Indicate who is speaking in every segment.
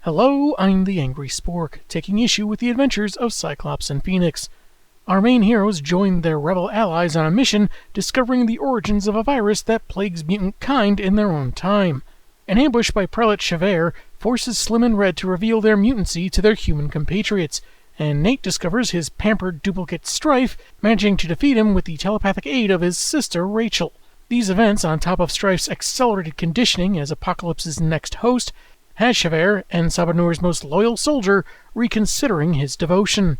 Speaker 1: Hello, I'm the Angry Spork, taking issue with the adventures of Cyclops and Phoenix. Our main heroes join their rebel allies on a mission discovering the origins of a virus that plagues mutant kind in their own time. An ambush by Prelate Chavert forces Slim and Red to reveal their mutancy to their human compatriots, and Nate discovers his pampered duplicate Strife, managing to defeat him with the telepathic aid of his sister Rachel. These events, on top of Strife's accelerated conditioning as Apocalypse's next host, has Chavert, and Sabanour's most loyal soldier, reconsidering his devotion.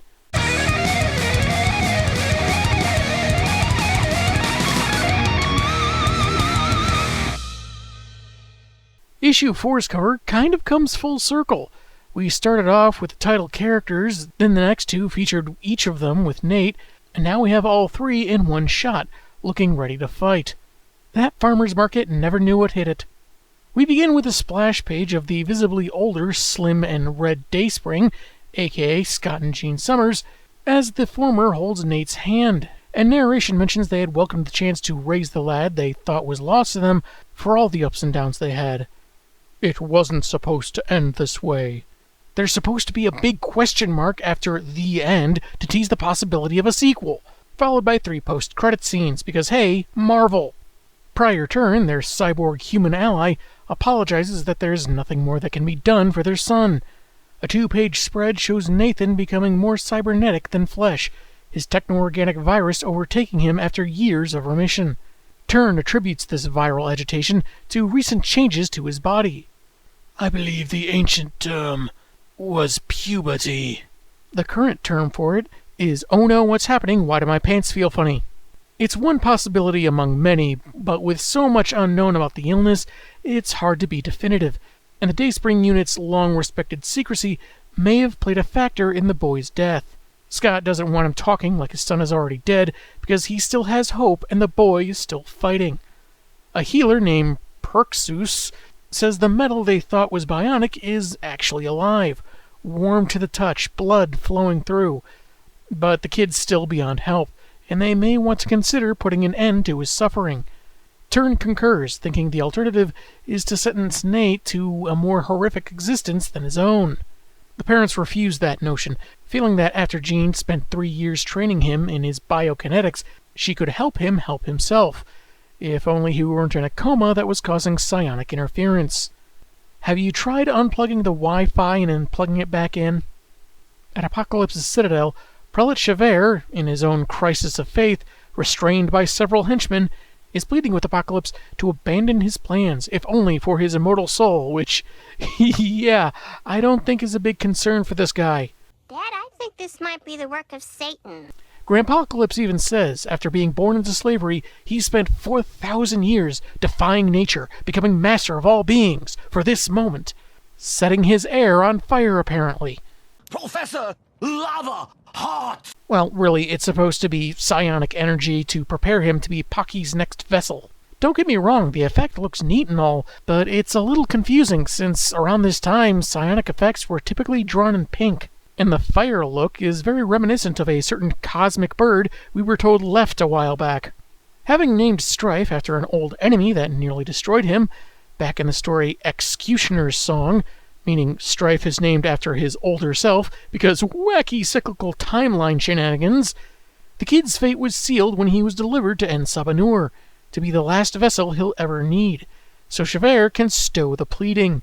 Speaker 1: Issue 4's cover kind of comes full circle. We started off with the title characters, then the next two featured each of them with Nate, and now we have all three in one shot, looking ready to fight. That farmer's market never knew what hit it. We begin with a splash page of the visibly older Slim and Red Dayspring, aka Scott and Jean Summers, as the former holds Nate's hand, and narration mentions they had welcomed the chance to raise the lad they thought was lost to them for all the ups and downs they had. It wasn't supposed to end this way. There's supposed to be a big question mark after the end to tease the possibility of a sequel, followed by 3 post-credit scenes, because hey, Marvel! Prior turn, their cyborg-human ally apologizes that there's nothing more that can be done for their son. A 2-page spread shows Nathan becoming more cybernetic than flesh, his techno-organic virus overtaking him after years of remission. Turn attributes this viral agitation to recent changes to his body. I believe the ancient term was puberty. The current term for it is, oh no, what's happening, why do my pants feel funny? It's one possibility among many, but with so much unknown about the illness, it's hard to be definitive, and the Dayspring unit's long-respected secrecy may have played a factor in the boy's death. Scott doesn't want him talking like his son is already dead, because he still has hope and the boy is still fighting. A healer named Perksus says the metal they thought was bionic is actually alive, warm to the touch, blood flowing through. But the kid's still beyond help, and they may want to consider putting an end to his suffering. Turn concurs, thinking the alternative is to sentence Nate to a more horrific existence than his own. The parents refuse that notion, feeling that after Jean spent 3 years training him in his biokinetics, she could help him help himself, if only he weren't in a coma that was causing psionic interference. Have you tried unplugging the Wi-Fi and then plugging it back in? At Apocalypse's Citadel, Prelate Chavert, in his own crisis of faith, restrained by several henchmen, is pleading with Apocalypse to abandon his plans, if only for his immortal soul, which, yeah, I don't think is a big concern for this guy.
Speaker 2: Dad, I think this might be the work of Satan.
Speaker 1: Grandpocalypse even says, after being born into slavery, he spent 4,000 years defying nature, becoming master of all beings, for this moment, setting his heir on fire, apparently.
Speaker 3: Professor, lava, hot!
Speaker 1: Well, really, it's supposed to be psionic energy to prepare him to be Pocky's next vessel. Don't get me wrong, the effect looks neat and all, but it's a little confusing since around this time, psionic effects were typically drawn in pink, and the fire look is very reminiscent of a certain cosmic bird we were told left a while back. Having named Strife after an old enemy that nearly destroyed him, back in the story Executioner's Song, meaning Strife is named after his older self because wacky cyclical timeline shenanigans, the kid's fate was sealed when he was delivered to Sabanour, to be the last vessel he'll ever need, so Chavert can stow the pleading.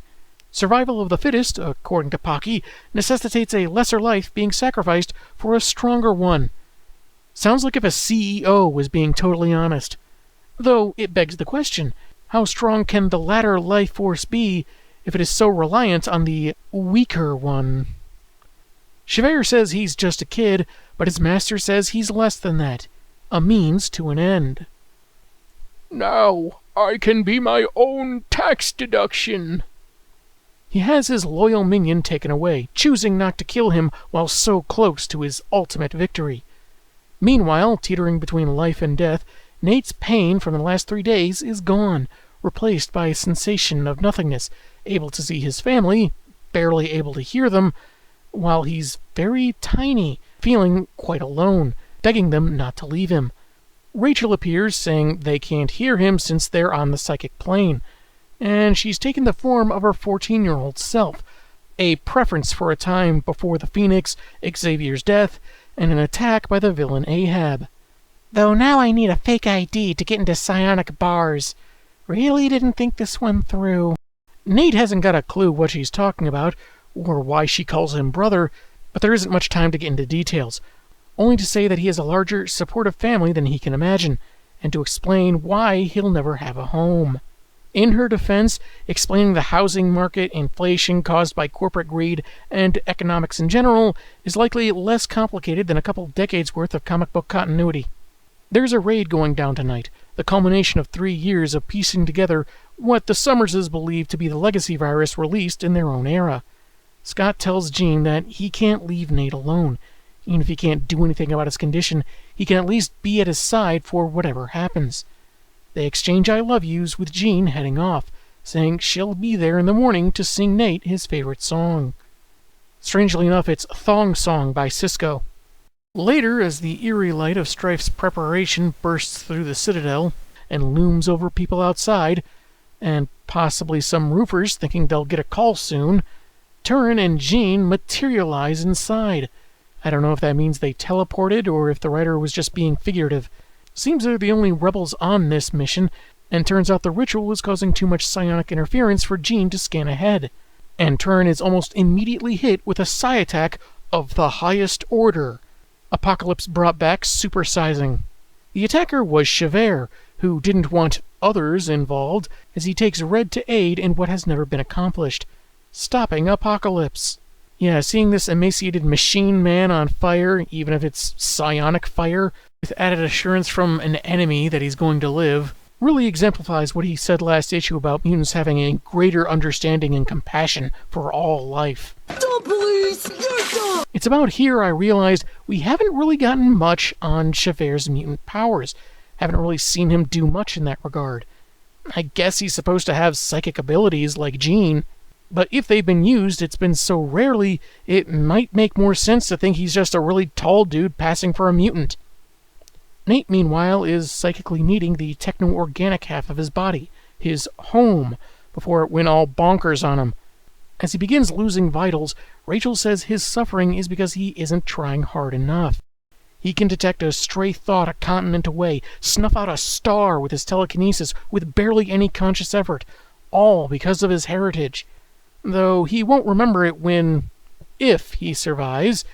Speaker 1: Survival of the fittest, according to Pocky, necessitates a lesser life being sacrificed for a stronger one. Sounds like if a CEO was being totally honest. Though it begs the question, how strong can the latter life force be if it is so reliant on the weaker one? Chavert says he's just a kid, but his master says he's less than that. A means to an end.
Speaker 4: Now I can be my own tax deduction.
Speaker 1: He has his loyal minion taken away, choosing not to kill him while so close to his ultimate victory. Meanwhile, teetering between life and death, Nate's pain from the last 3 days is gone, replaced by a sensation of nothingness, able to see his family, barely able to hear them, while he's very tiny, feeling quite alone, begging them not to leave him. Rachel appears, saying they can't hear him since they're on the psychic plane, and she's taken the form of her 14-year-old self, a preference for a time before the Phoenix, Xavier's death, and an attack by the villain Ahab. Though now I need a fake ID to get into psionic bars. Really didn't think this one through. Nate hasn't got a clue what she's talking about, or why she calls him brother, but there isn't much time to get into details, only to say that he has a larger, supportive family than he can imagine, and to explain why he'll never have a home. In her defense, explaining the housing market, inflation caused by corporate greed, and economics in general is likely less complicated than a couple decades worth of comic book continuity. There's a raid going down tonight, the culmination of 3 years of piecing together what the Summerses believe to be the legacy virus released in their own era. Scott tells Jean that he can't leave Nate alone. Even if he can't do anything about his condition, he can at least be at his side for whatever happens. They exchange I love yous with Jean heading off, saying she'll be there in the morning to sing Nate his favorite song. Strangely enough, it's Thong Song by Cisco. Later, as the eerie light of Strife's preparation bursts through the Citadel and looms over people outside, and possibly some roofers thinking they'll get a call soon, Turin and Jean materialize inside. I don't know if that means they teleported or if the writer was just being figurative. Seems they're the only rebels on this mission, and turns out the ritual is causing too much psionic interference for Jean to scan ahead. And Turin is almost immediately hit with a psi attack of the highest order. Apocalypse brought back supersizing. The attacker was Javert, who didn't want others involved, as he takes Red to aid in what has never been accomplished: stopping Apocalypse. Yeah, seeing this emaciated machine man on fire, even if it's psionic fire, with added assurance from an enemy that he's going to live, really exemplifies what he said last issue about mutants having a greater understanding and compassion for all life. It's about here I realized we haven't really gotten much on Javert's mutant powers. Haven't really seen him do much in that regard. I guess he's supposed to have psychic abilities like Jean, but if they've been used, it's been so rarely, it might make more sense to think he's just a really tall dude passing for a mutant. Nate, meanwhile, is psychically needing the techno-organic half of his body, his home, before it went all bonkers on him. As he begins losing vitals, Rachel says his suffering is because he isn't trying hard enough. He can detect a stray thought a continent away, snuff out a star with his telekinesis with barely any conscious effort, all because of his heritage. Though he won't remember it when, if he survives,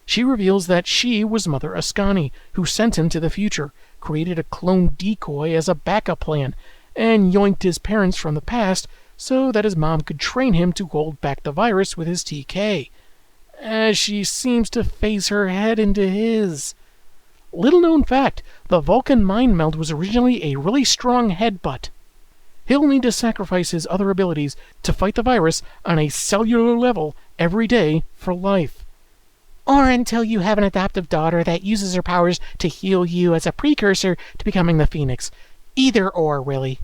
Speaker 1: she reveals that she was Mother Ascani, who sent him to the future, created a clone decoy as a backup plan, and yoinked his parents from the past so that his mom could train him to hold back the virus with his TK, as she seems to phase her head into his. Little known fact, the Vulcan mind meld was originally a really strong headbutt. He'll need to sacrifice his other abilities to fight the virus on a cellular level every day for life. Or until you have an adoptive daughter that uses her powers to heal you as a precursor to becoming the Phoenix. Either or, really.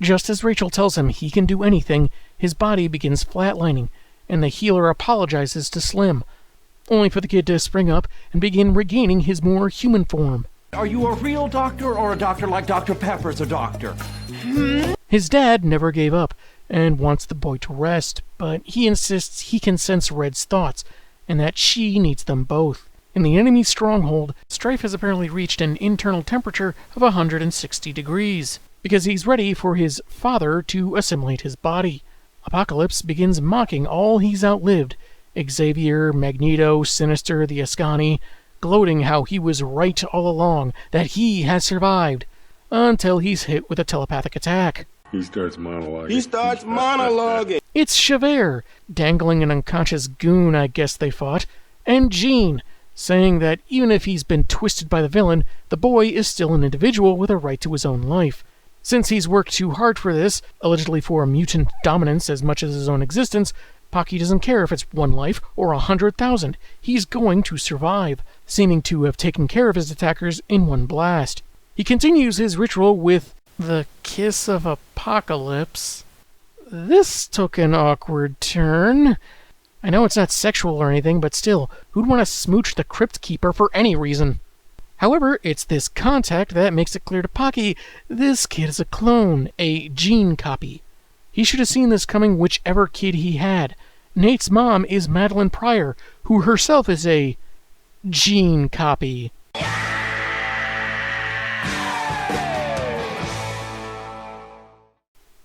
Speaker 1: Just as Rachel tells him he can do anything, his body begins flatlining, and the healer apologizes to Slim, only for the kid to spring up and begin regaining his more human form.
Speaker 3: Are you a real doctor or a doctor like Dr. Pepper's a doctor?
Speaker 1: His dad never gave up and wants the boy to rest, but he insists he can sense Red's thoughts and that she needs them both. In the enemy stronghold, Strife has apparently reached an internal temperature of 160 degrees, because he's ready for his father to assimilate his body. Apocalypse begins mocking all he's outlived: Xavier, Magneto, Sinister, the Ascani, gloating how he was right all along, that he has survived, until he's hit with a telepathic attack.
Speaker 5: He starts monologuing.
Speaker 1: It's Javert, dangling an unconscious goon, I guess they thought, and Jean, saying that even if he's been twisted by the villain, the boy is still an individual with a right to his own life. Since he's worked too hard for this, allegedly for mutant dominance as much as his own existence, Pocky doesn't care if it's 1 life or 100,000. He's going to survive, seeming to have taken care of his attackers in one blast. He continues his ritual with the kiss of Apocalypse. This took an awkward turn. I know it's not sexual or anything, but still, who'd want to smooch the Crypt Keeper for any reason? However, it's this contact that makes it clear to Pocky this kid is a clone, a gene copy. He should have seen this coming whichever kid he had, Nate's mom is Madeline Pryor, who herself is a gene copy.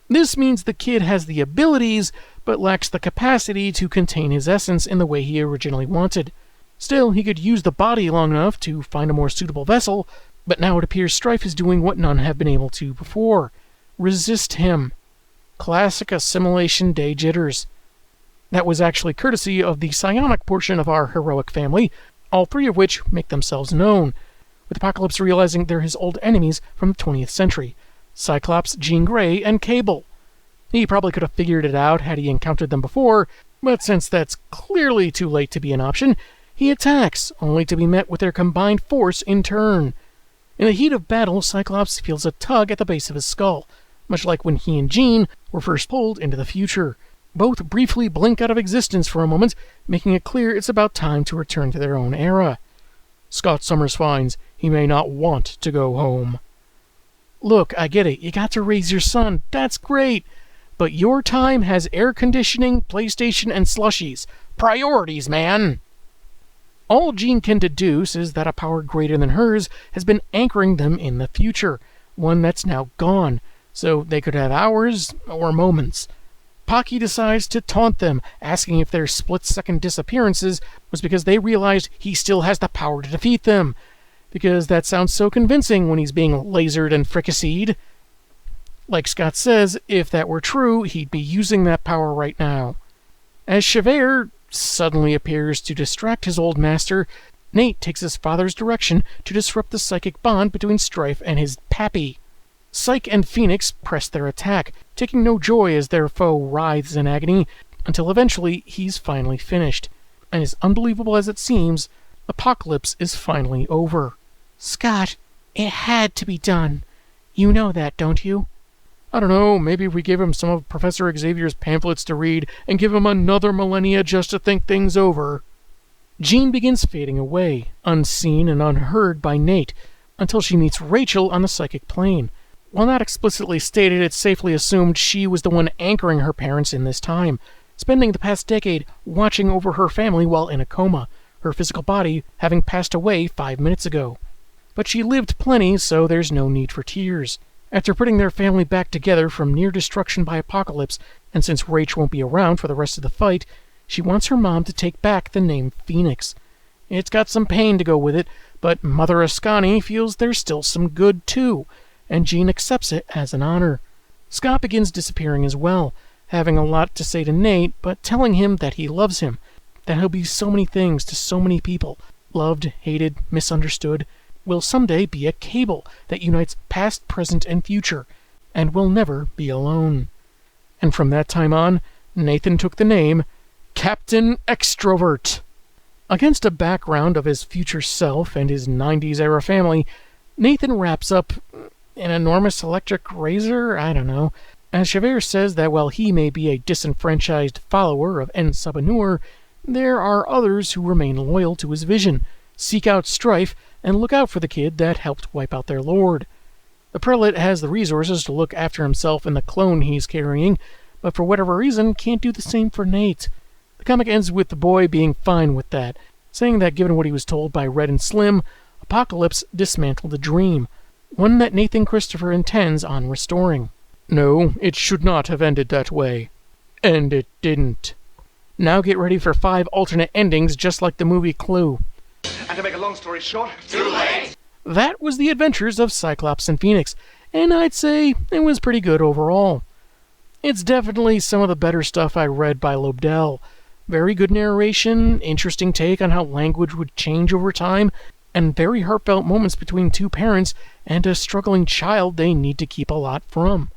Speaker 1: This means the kid has the abilities, but lacks the capacity to contain his essence in the way he originally wanted. Still, he could use the body long enough to find a more suitable vessel, but now it appears Strife is doing what none have been able to before. Resist him. Classic assimilation day jitters. That was actually courtesy of the psionic portion of our heroic family, all three of which make themselves known, with Apocalypse realizing they're his old enemies from the 20th century. Cyclops, Jean Grey, and Cable. He probably could have figured it out had he encountered them before, but since that's clearly too late to be an option, he attacks, only to be met with their combined force in turn. In the heat of battle, Cyclops feels a tug at the base of his skull, much like when he and Jean were first pulled into the future. Both briefly blink out of existence for a moment, making it clear it's about time to return to their own era. Scott Summers finds he may not want to go home. Look, I get it, you got to raise your son, that's great, but your time has air conditioning, PlayStation, and slushies. Priorities, man! All Jean can deduce is that a power greater than hers has been anchoring them in the future, one that's now gone, so they could have hours or moments. Pocky decides to taunt them, asking if their split-second disappearances was because they realized he still has the power to defeat them, because that sounds so convincing when he's being lasered and fricasseed. Like Scott says, if that were true, he'd be using that power right now. As Javert suddenly appears to distract his old master, Nate takes his father's direction to disrupt the psychic bond between Strife and his pappy. Psyche and Phoenix press their attack, taking no joy as their foe writhes in agony, until eventually he's finally finished. And as unbelievable as it seems, Apocalypse is finally over. Scott, it had to be done. You know that, don't you? I don't know, maybe if we gave him some of Professor Xavier's pamphlets to read and give him another millennia just to think things over. Jean begins fading away, unseen and unheard by Nate, until she meets Rachel on the psychic plane. While not explicitly stated, it's safely assumed she was the one anchoring her parents in this time, spending the past decade watching over her family while in a coma, her physical body having passed away 5 minutes ago. But she lived plenty, so there's no need for tears. After putting their family back together from near destruction by Apocalypse, and since Rach won't be around for the rest of the fight, she wants her mom to take back the name Phoenix. It's got some pain to go with it, but Mother Ascani feels there's still some good too, and Jean accepts it as an honor. Scott begins disappearing as well, having a lot to say to Nate, but telling him that he loves him, that he'll be so many things to so many people, loved, hated, misunderstood, will someday be a cable that unites past, present, and future, and will never be alone. And from that time on, Nathan took the name Captain Extrovert. Against a background of his future self and his 90s-era family, Nathan wraps up an enormous electric razor? I don't know. As Javert says that while he may be a disenfranchised follower of En Sabanur, there are others who remain loyal to his vision, seek out strife, and look out for the kid that helped wipe out their lord. The prelate has the resources to look after himself and the clone he's carrying, but for whatever reason can't do the same for Nate. The comic ends with the boy being fine with that, saying that given what he was told by Red and Slim, Apocalypse dismantled a dream, one that Nathan Christopher intends on restoring. No, it should not have ended that way. And it didn't. Now get ready for 5 alternate endings just like the movie Clue.
Speaker 6: And to make a long story short, too late!
Speaker 1: That was the adventures of Cyclops and Phoenix, and I'd say it was pretty good overall. It's definitely some of the better stuff I read by Lobdell. Very good narration, interesting take on how language would change over time, and very heartfelt moments between 2 parents and a struggling child they need to keep a lot from.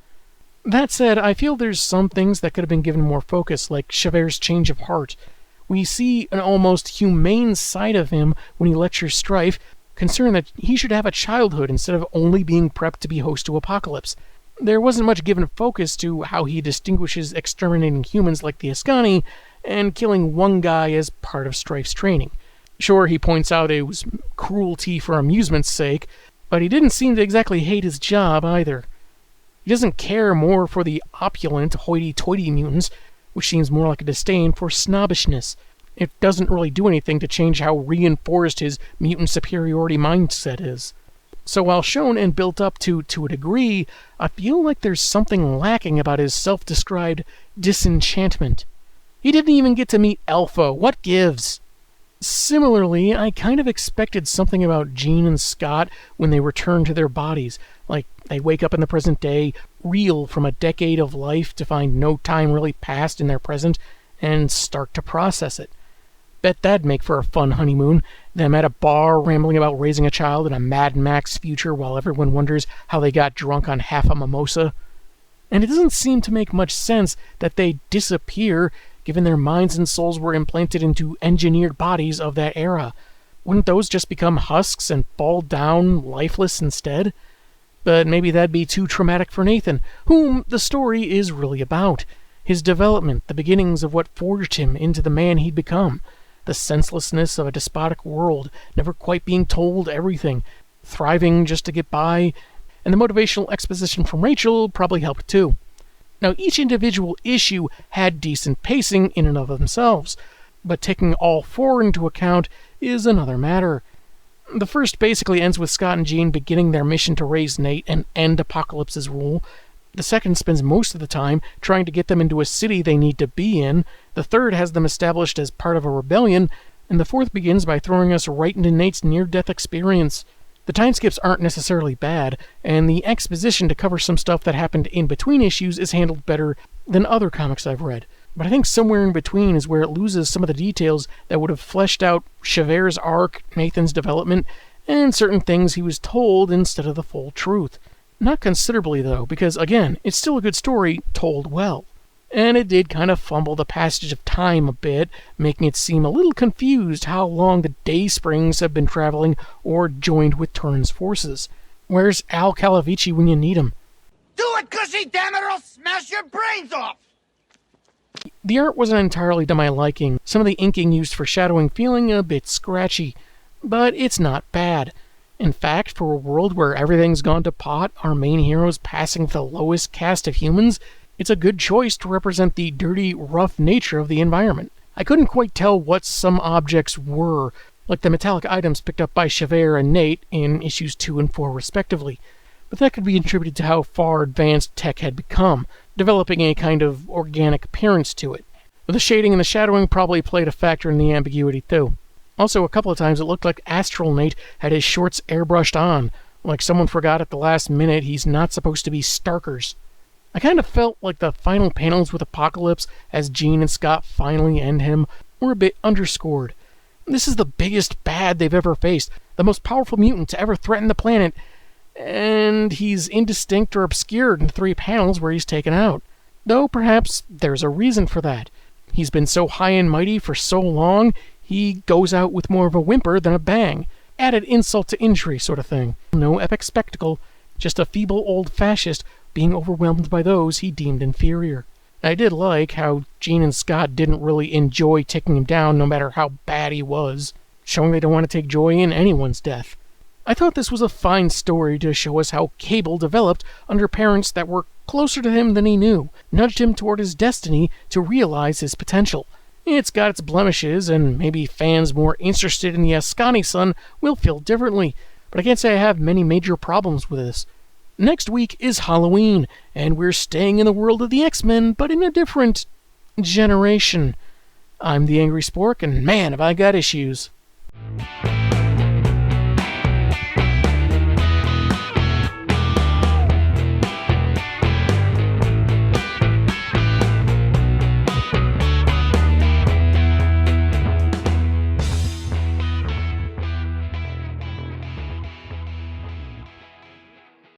Speaker 1: That said, I feel there's some things that could have been given more focus, like Javert's change of heart. We see an almost humane side of him when he lectures Strife, concerned that he should have a childhood instead of only being prepped to be host to Apocalypse. There wasn't much given focus to how he distinguishes exterminating humans like the Ascani and killing one guy as part of Strife's training. Sure, he points out it was cruelty for amusement's sake, but he didn't seem to exactly hate his job either. He doesn't care more for the opulent, hoity-toity mutants, which seems more like a disdain for snobbishness. It doesn't really do anything to change how reinforced his mutant superiority mindset is. So while shown and built up to a degree, I feel like there's something lacking about his self-described disenchantment. He didn't even get to meet Alpha. What gives? Similarly, I kind of expected something about Jean and Scott when they return to their bodies. Like, they wake up in the present day, reel from a decade of life to find no time really passed in their present, and start to process it. Bet that'd make for a fun honeymoon, them at a bar rambling about raising a child in a Mad Max future while everyone wonders how they got drunk on half a mimosa. And it doesn't seem to make much sense that they disappear, given their minds and souls were implanted into engineered bodies of that era. Wouldn't those just become husks and fall down lifeless instead? But maybe that'd be too traumatic for Nathan, whom the story is really about. His development, the beginnings of what forged him into the man he'd become. The senselessness of a despotic world, never quite being told everything, thriving just to get by, and the motivational exposition from Rachel probably helped too. Now, each individual issue had decent pacing in and of themselves, but taking all four into account is another matter. The first basically ends with Scott and Jean beginning their mission to raise Nate and end Apocalypse's rule. The second spends most of the time trying to get them into a city they need to be in. The third has them established as part of a rebellion, and the fourth begins by throwing us right into Nate's near-death experience. The time skips aren't necessarily bad, and the exposition to cover some stuff that happened in between issues is handled better than other comics I've read. But I think somewhere in between is where it loses some of the details that would have fleshed out Chavert's arc, Nathan's development, and certain things he was told instead of the full truth. Not considerably, though, because, again, it's still a good story told well. And it did kind of fumble the passage of time a bit, making it seem a little confused how long the Day Springs have been traveling or joined with Turin's forces. Where's Al Calavici when you need him?
Speaker 6: Do it, Gushy, damn it, or I'll smash your brains off!
Speaker 1: The art wasn't entirely to my liking, some of the inking used for shadowing feeling a bit scratchy, but it's not bad. In fact, for a world where everything's gone to pot, our main heroes passing for the lowest caste of humans, it's a good choice to represent the dirty, rough nature of the environment. I couldn't quite tell what some objects were, like the metallic items picked up by Chavert and Nate in issues 2 and 4 respectively, but that could be attributed to how far advanced tech had become, developing a kind of organic appearance to it. The shading and the shadowing probably played a factor in the ambiguity too. Also, a couple of times it looked like Astral Nate had his shorts airbrushed on, like someone forgot at the last minute he's not supposed to be Starkers. I kind of felt like the final panels with Apocalypse, as Jean and Scott finally end him, were a bit underscored. This is the biggest bad they've ever faced, the most powerful mutant to ever threaten the planet, and he's indistinct or obscured in the 3 panels where he's taken out. Though perhaps there's a reason for that. He's been so high and mighty for so long, he goes out with more of a whimper than a bang. Added insult to injury sort of thing. No epic spectacle, just a feeble old fascist being overwhelmed by those he deemed inferior. I did like how Jean and Scott didn't really enjoy taking him down no matter how bad he was, showing they don't want to take joy in anyone's death. I thought this was a fine story to show us how Cable developed under parents that were closer to him than he knew, nudged him toward his destiny to realize his potential. It's got its blemishes, and maybe fans more interested in the Ascani son will feel differently, but I can't say I have many major problems with this. Next week is Halloween, and we're staying in the world of the X-Men, but in a different generation. I'm the Angry Spork, and man, have I got issues.